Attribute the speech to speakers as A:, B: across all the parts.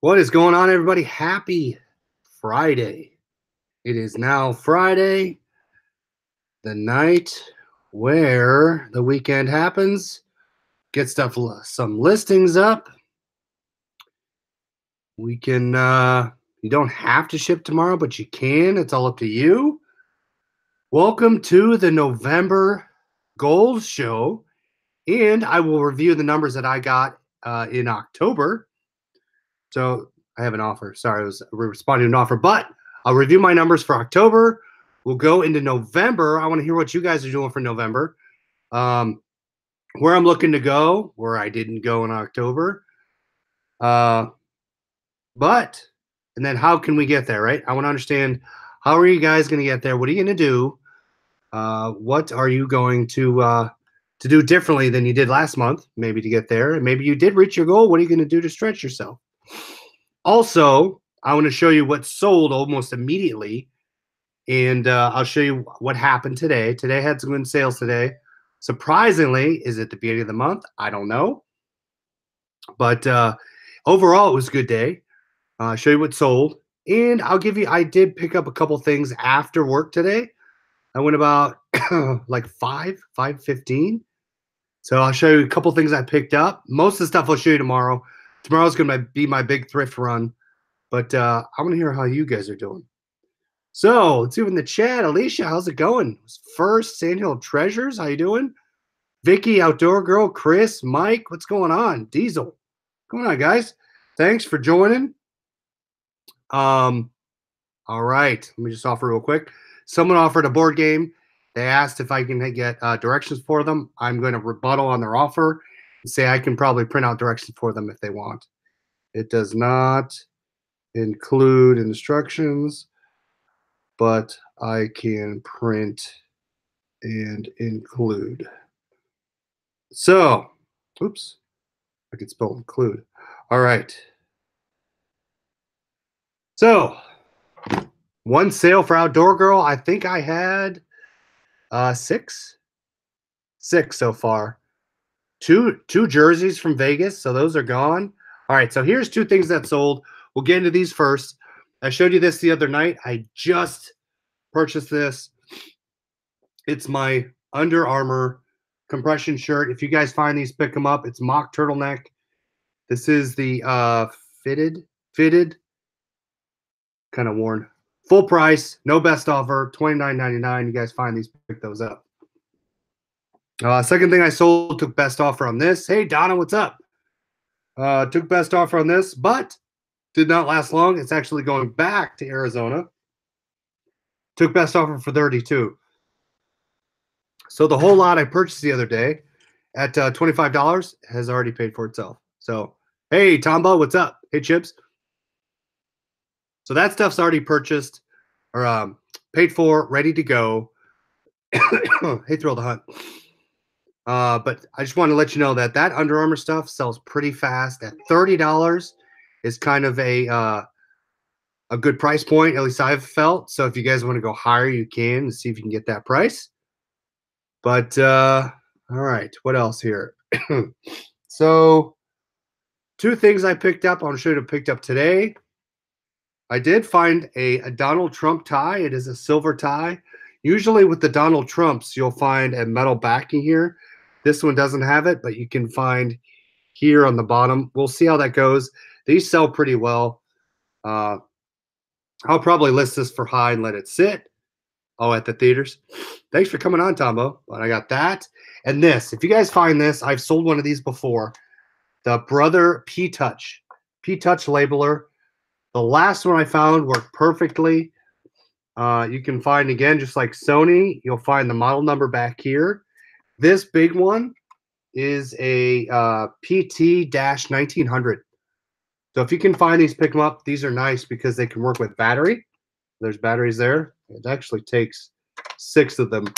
A: What is going on, everybody? Happy Friday. It is now Friday, the night where the weekend happens. Get some listings up. We can, you don't have to ship tomorrow, but you can. It's all up to you. Welcome to the November Goals Show. And I will review the numbers that I got in October. So I have an offer. Sorry, I was responding to an offer, but I'll review my numbers for October. We'll go into November. I want to hear what you guys are doing for November. Where I'm looking to go, where I didn't go in October. And then how can we get there, right? I want to understand, how are you guys going to get there? What are you going to do? What are you going to do differently than you did last month, maybe to get there? And maybe you did reach your goal. What are you going to do to stretch yourself? Also, I want to show you what sold almost immediately, and I'll show you what happened today. Today had some good sales today. Surprisingly, is it the beginning of the month? I don't know. But overall, it was a good day. I'll show you what sold, and I did pick up a couple things after work today. I went about like 5:15. So I'll show you a couple things I picked up. Most of the stuff I'll show you tomorrow. Tomorrow's going to be my big thrift run. But I want to hear how you guys are doing. So let's see in the chat. Alicia, how's it going? First, Sandhill Treasures, how you doing? Vicky, Outdoor Girl, Chris, Mike, what's going on? Diesel, what's going on, guys? Thanks for joining. All right, let me just offer real quick. Someone offered a board game. They asked if I can get directions for them. I'm going to rebuttal on their offer and say I can probably print out directions for them if they want. It does not include instructions, but I can print and include. So, oops, I could spell include. All right. So, one sale for Outdoor Girl. I think I had six so far. Two jerseys from Vegas, so those are gone. All right, so here's two things that sold. We'll get into these first. I showed you this the other night. I just purchased this. It's my Under Armour compression shirt. If you guys find these, pick them up. It's mock turtleneck. This is the fitted, kind of worn. Full price, no best offer, $29.99. You guys find these, pick those up. Second thing I sold, took best offer on this. Hey, Donna, what's up? Took best offer on this, but did not last long. It's actually going back to Arizona. Took best offer for $32. So the whole lot I purchased the other day at $25 has already paid for itself. So, hey, Tombo, what's up? Hey, Chips. So that stuff's already purchased or paid for, ready to go. Hey, Thrill the Hunt. But I just want to let you know that Under Armour stuff sells pretty fast. At $30 is kind of a good price point, at least I've felt. So if you guys want to go higher, you can and see if you can get that price. But all right, what else here? So two things I picked up. I should have picked up today. I did find a Donald Trump tie. It is a silver tie. Usually with the Donald Trumps, you'll find a metal backing here. This one doesn't have it, but you can find here on the bottom. We'll see how that goes. These sell pretty well. I'll probably list this for high and let it sit. Oh, at the theaters. Thanks for coming on, Tombo. But I got that. And this. If you guys find this, I've sold one of these before. The Brother P-Touch. P-Touch labeler. The last one I found worked perfectly. You can find, again, just like Sony, you'll find the model number back here. This big one is a PT-1900. So if you can find these, pick them up. These are nice because they can work with battery. There's batteries there. It actually takes 6 of them.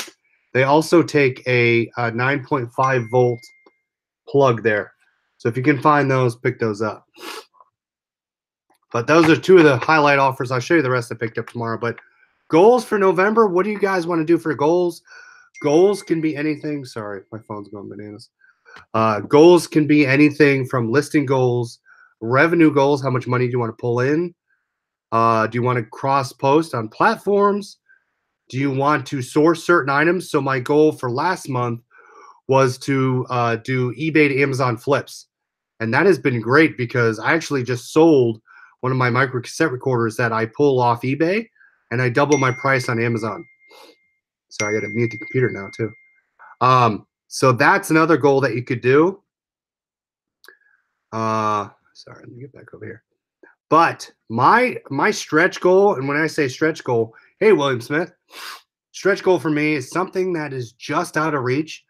A: They also take a 9.5 volt plug there. So if you can find those, pick those up. But those are two of the highlight offers. I'll show you the rest I picked up tomorrow. But goals for November, what do you guys want to do for goals? Goals can be anything. Sorry, my phone's going bananas. Goals can be anything from listing goals, revenue goals. How much money do you want to pull in? Do you want to cross post on platforms? Do you want to source certain items? So my goal for last month was to do eBay to Amazon flips. And that has been great because I actually just sold one of my micro cassette recorders that I pull off eBay, and I double my price on Amazon. So I got to mute the computer now too. So that's another goal that you could do. Sorry, let me get back over here. But my stretch goal, and when I say stretch goal, hey William Smith, stretch goal for me is something that is just out of reach,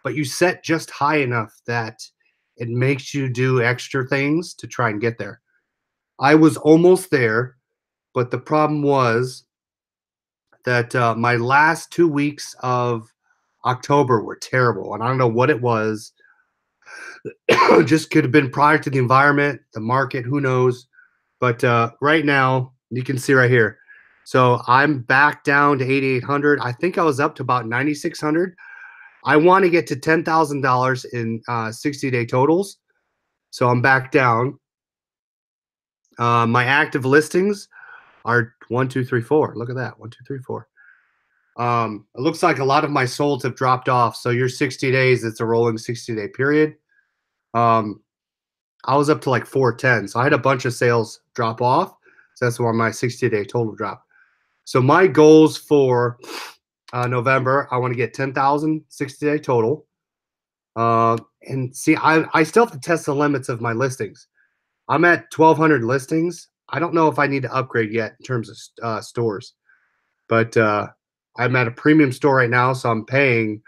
A: but you set just high enough that it makes you do extra things to try and get there. I was almost there, but the problem was that my last 2 weeks of October were terrible, and I don't know what it was. Just could have been prior to the environment, the market, who knows. But right now, you can see right here. So I'm back down to 8,800. I think I was up to about 9,600. I want to get to $10,000 in 60-day totals. So I'm back down. My active listings are 1, 2, 3, 4. Look at that. 1, 2, 3, 4. It looks like a lot of my solds have dropped off. So your 60 days, it's a rolling 60-day period. I was up to like 410. So I had a bunch of sales drop off. So that's why my 60-day total dropped. So my goals for November, I want to get 10,000 60-day total. And see, I still have to test the limits of my listings. I'm at 1,200 listings. I don't know if I need to upgrade yet in terms of stores. But I'm at a premium store right now, so I'm paying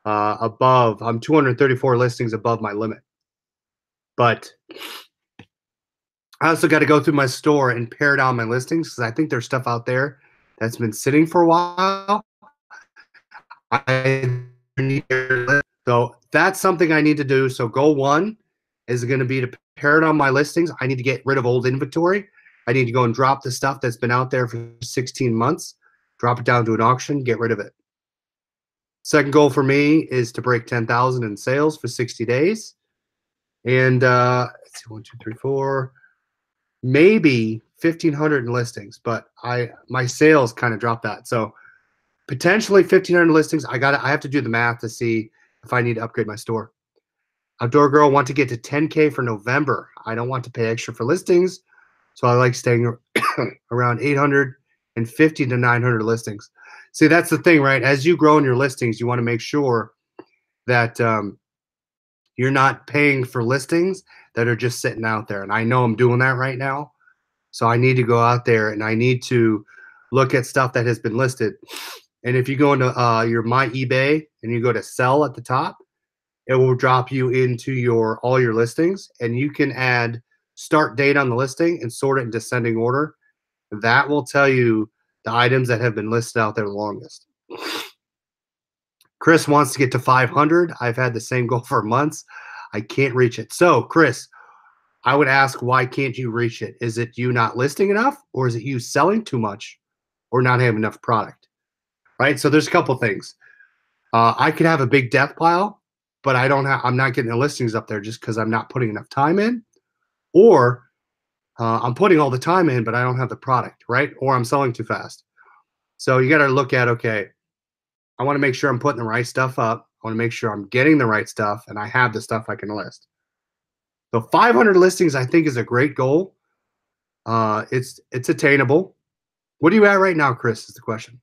A: above. I'm 234 listings above my limit. But I also got to go through my store and pare down my listings because I think there's stuff out there that's been sitting for a while. So that's something I need to do. So goal one is going to be to pare down my listings. I need to get rid of old inventory. I need to go and drop the stuff that's been out there for 16 months, drop it down to an auction, get rid of it. Second goal for me is to break 10,000 in sales for 60 days. And let's see, 1, 2, 3, 4, maybe 1,500 in listings, but my sales kind of dropped that. So potentially 1,500 listings. I have to do the math to see if I need to upgrade my store. Outdoor Girl want to get to 10K for November. I don't want to pay extra for listings, so I like staying around 850 to 900 listings. See, that's the thing, right? As you grow in your listings, you want to make sure that you're not paying for listings that are just sitting out there. And I know I'm doing that right now. So I need to go out there and I need to look at stuff that has been listed. And if you go into your My eBay and you go to sell at the top, it will drop you into all your listings, and you can add start date on the listing and sort it in descending order. That will tell you the items that have been listed out there the longest. Chris wants to get to 500. I've had the same goal for months. I can't reach it. So, Chris, I would ask, why can't you reach it? Is it you not listing enough, or is it you selling too much, or not having enough product? Right? So there's a couple things. I could have a big death pile, but I'm not getting the listings up there just because I'm not putting enough time in, or I'm putting all the time in, but I don't have the product, right? Or I'm selling too fast. So you got to look at, okay, I want to make sure I'm putting the right stuff up. I want to make sure I'm getting the right stuff and I have the stuff I can list. So 500 listings, I think, is a great goal. It's attainable. What are you at right now, Chris, is the question.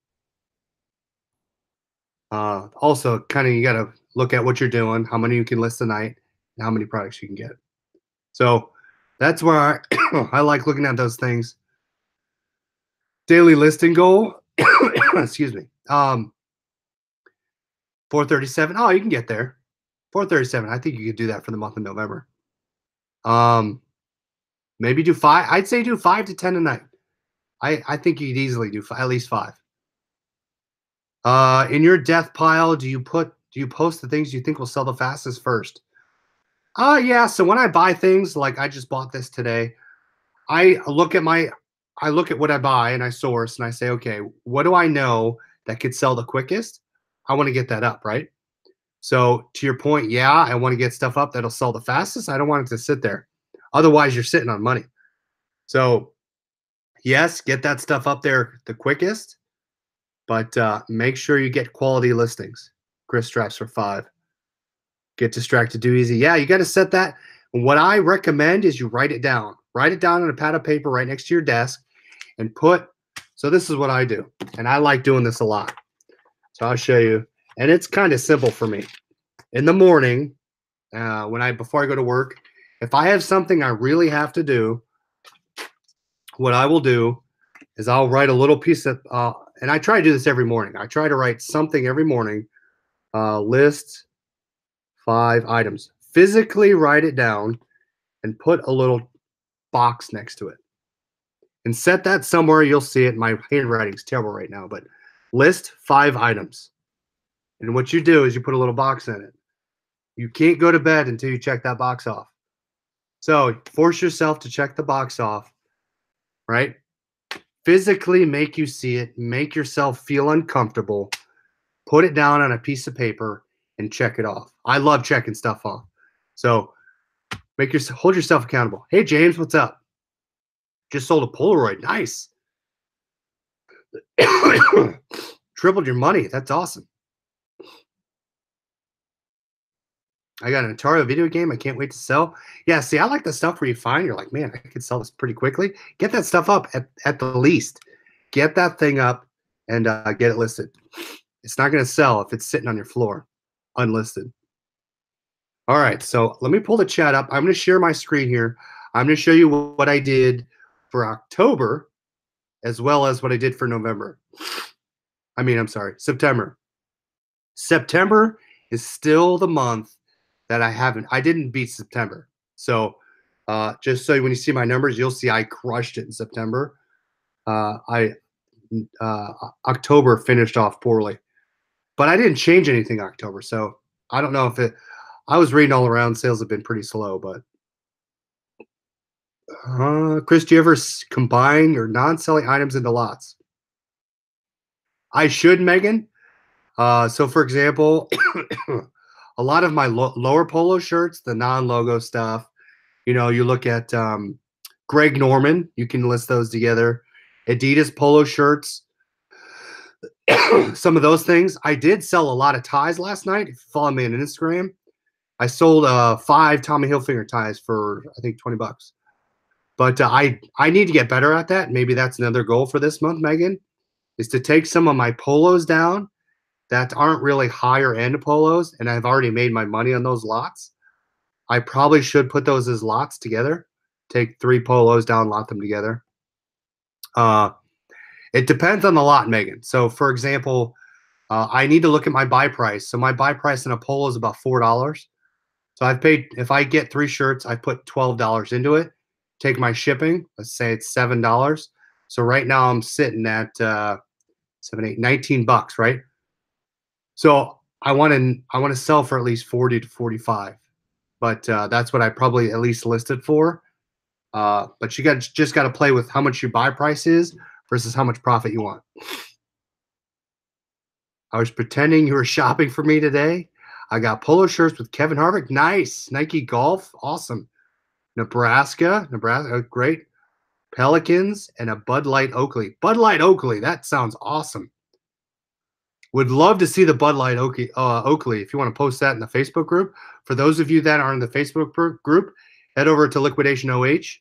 A: Also, kind of, you got to look at what you're doing, how many you can list a night, and how many products you can get. So that's where I like looking at those things. Daily listing goal, excuse me, 437. Oh, you can get there. 437. I think you could do that for the month of November. Maybe do 5. I'd say do 5 to 10 a night. I think you'd easily do at least 5. In your death pile, do you post the things you think will sell the fastest first? Yeah. So when I buy things, like I just bought this today, I look at what I buy and I source and I say, okay, what do I know that could sell the quickest? I want to get that up, right? So to your point, yeah, I want to get stuff up that'll sell the fastest. I don't want it to sit there. Otherwise, you're sitting on money. So, yes, get that stuff up there the quickest, but make sure you get quality listings. Chris Straps for 5. Get distracted too easy. Yeah, you got to set that. What I recommend is you write it down. Write it down on a pad of paper right next to your desk and put. So this is what I do, and I like doing this a lot. So I'll show you, and it's kind of simple for me. In the morning, before I go to work, if I have something I really have to do, what I will do is I'll write a little piece of, and I try to do this every morning. I try to write something every morning. List 5 items. Physically write it down and put a little box next to it. And set that somewhere. You'll see it. My handwriting's terrible right now, but list 5 items. And what you do is you put a little box in it. You can't go to bed until you check that box off. So force yourself to check the box off, right? Physically make you see it. Make yourself feel uncomfortable. Put it down on a piece of paper and check it off. I love checking stuff off. So hold yourself accountable. Hey, James, what's up? Just sold a Polaroid. Nice. Tripled your money. That's awesome. I got an Atari video game I can't wait to sell. Yeah, see, I like the stuff where you find you're like, man, I could sell this pretty quickly. Get that stuff up at the least. Get that thing up and get it listed. It's not going to sell if it's sitting on your floor unlisted. All right, so let me pull the chat up. I'm going to share my screen here. I'm going to show you what I did for October as well as what I did for November. I'm sorry, September. September is still the month that I didn't beat September. So just so when you see my numbers, you'll see I crushed it in September. October finished off poorly, but I didn't change anything October. So I don't know if I was reading all around, sales have been pretty slow, but Chris, do you ever combine your non-selling items into lots? I should, Megan. So for example, a lot of my lower polo shirts, the non-logo stuff, you look at Greg Norman, you can list those together. Adidas polo shirts, some of those things. I did sell a lot of ties last night. If you follow me on Instagram, I sold 5 Tommy Hilfiger ties for, I think, $20. But I need to get better at that. Maybe that's another goal for this month, Megan, is to take some of my polos down that aren't really higher end polos, and I've already made my money on those lots. I probably should put those as lots together. Take 3 polos down, lot them together. It depends on the lot, Megan. So, for example, I need to look at my buy price. So my buy price in a polo is about $4. So I've paid, if I get 3 shirts, I put $12 into it. Take my shipping, let's say it's $7. So right now I'm sitting at 7, 8, $19, right? So I want to sell for at least 40 to 45, but that's what I probably at least listed for. But you just got to play with how much your buy price is versus how much profit you want. I was pretending you were shopping for me today. I got polo shirts with Kevin Harvick. Nice. Nike Golf. Awesome. Nebraska, great. Pelicans and a Bud Light Oakley. Bud Light Oakley, that sounds awesome. Would love to see the Bud Light Oakley. If you want to post that in the Facebook group. For those of you that are in the Facebook group, head over to Liquidation OH.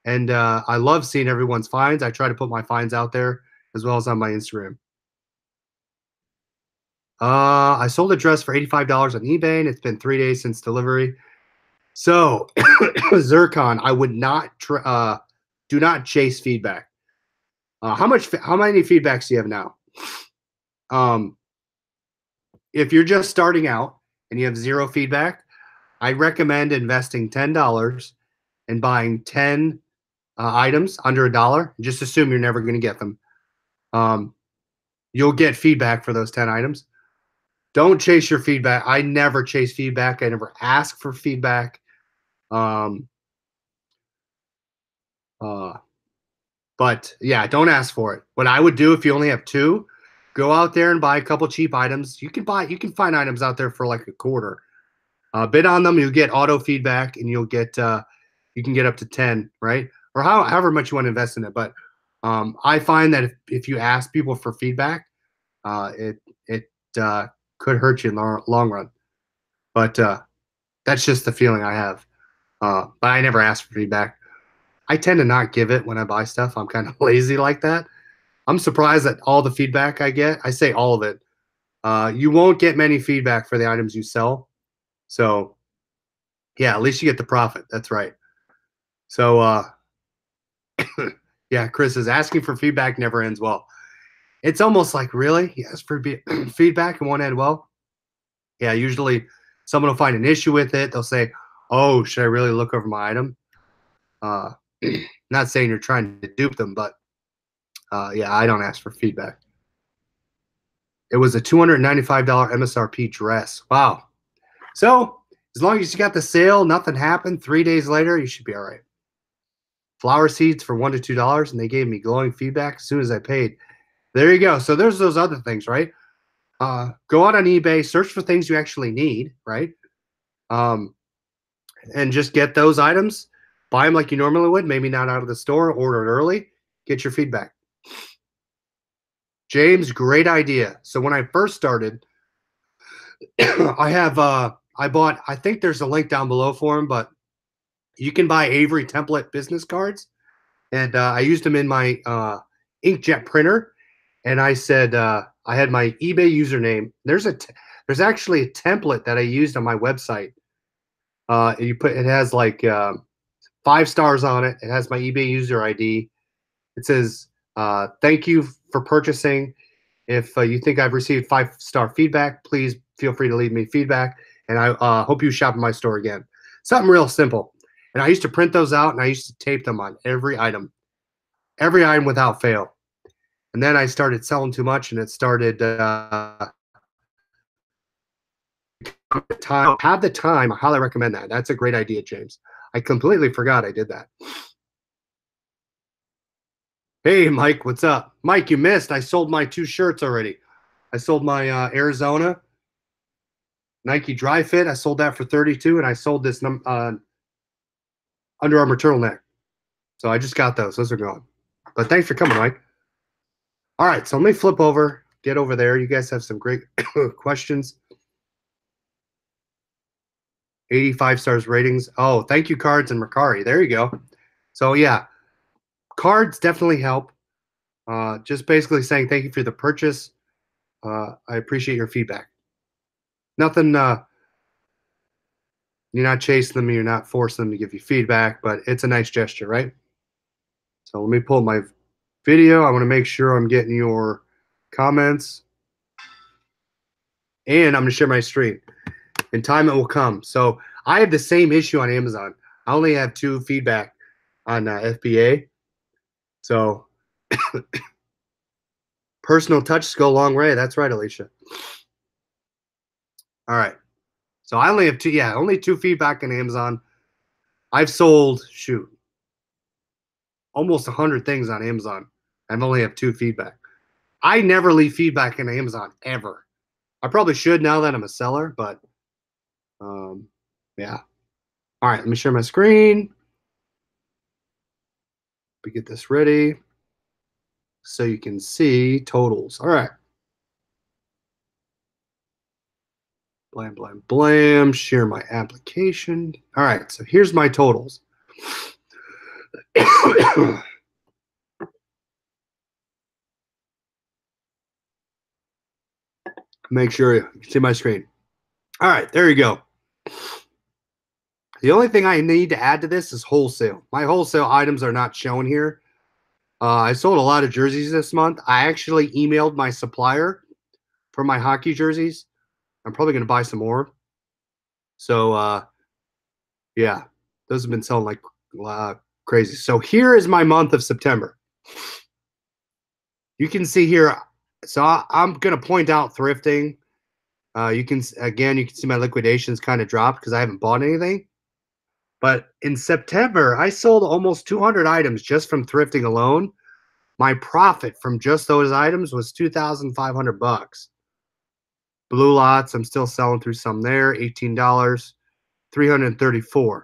A: And I love seeing everyone's finds. I try to put my finds out there as well as on my Instagram. I sold a dress for $85 on eBay, and it's been 3 days since delivery. So, Zircon, I would not do not chase feedback. How many feedbacks do you have now? If you're just starting out and you have 0 feedback, I recommend investing $10 and buying 10 items under $1. Just assume you're never going to get them. You'll get feedback for those 10 items. Don't chase your feedback. I never chase feedback. I never ask for feedback. But yeah, don't ask for it. What I would do if you only have 2, go out there and buy a couple cheap items. You can find items out there for like $0.25. Bid on them, you get auto feedback, and you'll get you can get up to 10, right? Or however much you want to invest in it. But I find that if you ask people for feedback, it could hurt you in the long run. But that's just the feeling I have. But I never ask for feedback. I tend to not give it when I buy stuff. I'm kind of lazy like that. I'm surprised at all the feedback I get. I say all of it. You won't get many feedback for the items you sell. So yeah, at least you get the profit. That's right. So yeah, Chris is asking for feedback never ends well. It's almost like really, he asked for feedback and won't end well. Yeah, usually someone will find an issue with it. They'll say, "Oh, should I really look over my item?" Uh, not saying you're trying to dupe them, but yeah, I don't ask for feedback. It was a $295 MSRP dress. Wow. So as long as you got the sale, nothing happened. 3 days later, you should be all right. Flower seeds for $1 to $2, and they gave me glowing feedback as soon as I paid. There you go. So there's those other things, right? Go out on eBay, search for things you actually need, right? Um, and just get those items, buy them like you normally would, maybe not out of the store, order it early, get your feedback. James, great idea. So when I first started, I bought, I think there's a link down below for them, but you can buy Avery template business cards. And I used them in my inkjet printer. And I said, I had my eBay username. There's actually a template that I used on my website. It has like 5 stars on it. It has my eBay user ID. It says, thank you for purchasing. If you think I've received 5-star feedback, please feel free to leave me feedback. And I hope you shop in my store again. Something real simple. And I used to print those out and I used to tape them on every item without fail. And then I started selling too much and it started have the time. I highly recommend that. That's a great idea, James. I completely forgot I did that. Hey, Mike, what's up? Mike, you missed. I sold my 2 shirts already. I sold my Arizona Nike Dry Fit. I sold that for 32, and I sold this Under Armour turtleneck. So I just got those. Those are gone. But thanks for coming, Mike. All right, so let me flip over, get over there. You guys have some great questions. 85 stars ratings. Oh, thank you, Cards and Mercari. There you go. So yeah, cards definitely help. Just basically saying thank you for the purchase. I appreciate your feedback. Nothing. You're not chasing them. You're not forcing them to give you feedback, but it's a nice gesture, right? So let me pull my video. I want to make sure I'm getting your comments. And I'm going to share my screen. In time, it will come. So I have the same issue on Amazon. I only have 2 feedback on FBA. So personal touches go a long way. That's right, Alicia. All right. So I only have 2. Yeah, only 2 feedback on Amazon. I've sold, shoot, almost 100 things on Amazon. I've only have 2 feedback. I never leave feedback on Amazon ever. I probably should now that I'm a seller, but yeah. All right, let me share my screen. We get this ready so you can see totals. All right. Blam, blam, blam. Share my application. All right, so here's my totals. Make sure you can see my screen. All right, there you go. The only thing I need to add to this is wholesale. My wholesale items are not shown here. I sold a lot of jerseys this month. I actually emailed my supplier for my hockey jerseys. I'm probably going to buy some more. So, yeah, those have been selling like crazy. So here is my month of September. You can see here. So I'm going to point out thrifting. You can see my liquidations kind of dropped because I haven't bought anything. But in September, I sold almost 200 items just from thrifting alone. My profit from just those items was $2,500. Blue lots, I'm still selling through some there, $18, $334.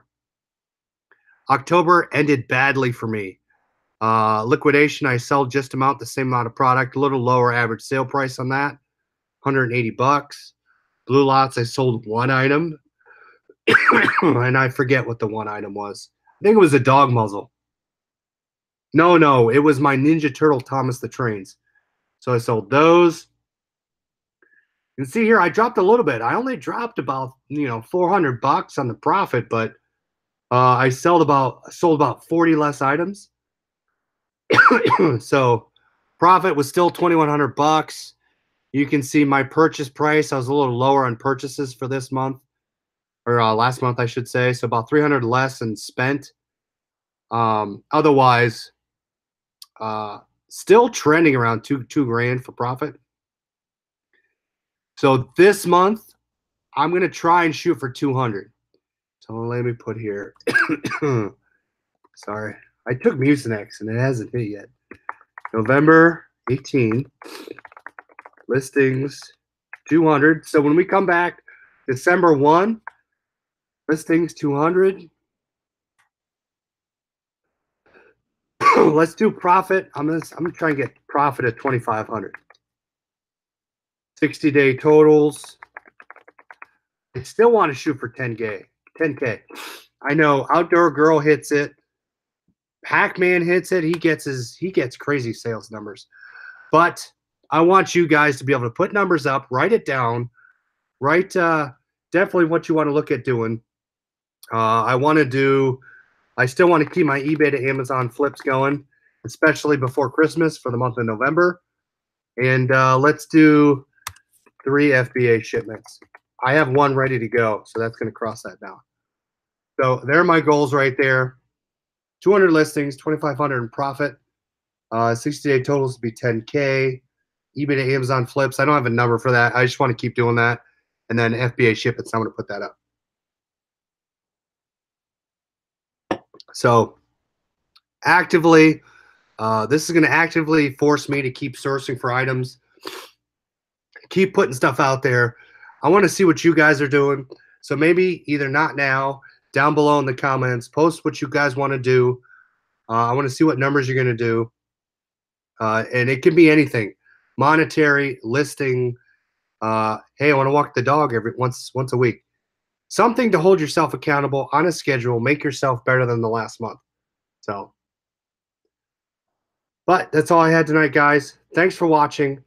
A: October ended badly for me. Liquidation, I sell just about the same amount of product, a little lower average sale price on that, 180 bucks. Blue Lots, I sold one item, and I forget what the one item was. I think it was a dog muzzle. No, it was my Ninja Turtle Thomas the Trains. So I sold those. You can see here, I dropped a little bit. I only dropped about 400 bucks on the profit, but I sold about 40 less items. So profit was still 2,100 bucks. You can see my purchase price. I was a little lower on purchases for this month, or last month, I should say. So about 300 less than spent. Otherwise, still trending around two grand for profit. So this month, I'm going to try and shoot for 200. So let me put here. Sorry. I took Mucinex and it hasn't hit yet. November 18. Listings 200. So when we come back, December 1, listings 200. Let's do profit. I'm gonna try and get profit at 2,500. 60-day totals. I still want to shoot for 10K. 10K. I know Outdoor Girl hits it. Pac-Man hits it. He gets crazy sales numbers. But I want you guys to be able to put numbers up, write it down, write definitely what you want to look at doing. I still want to keep my eBay to Amazon flips going, especially before Christmas for the month of November. And let's do 3 FBA shipments. I have one ready to go, so that's going to cross that down. So there are my goals right there. 200 listings, 2,500 in profit. 60-day totals would be 10K. eBay to Amazon flips. I don't have a number for that. I just want to keep doing that. And then FBA shipments, I'm going to put that up. So actively, this is going to actively force me to keep sourcing for items, keep putting stuff out there. I want to see what you guys are doing. So maybe either not now, down below in the comments, post what you guys want to do. I want to see what numbers you're going to do. And it can be anything. Monetary, listing. Hey, I want to walk the dog once a week. Something to hold yourself accountable on a schedule. Make yourself better than the last month. So, but that's all I had tonight, guys. Thanks for watching.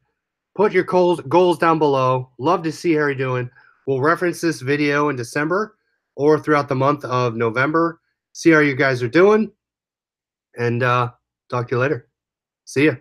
A: Put your goals down below. Love to see how you're doing. We'll reference this video in December or throughout the month of November. See how you guys are doing. And talk to you later. See ya.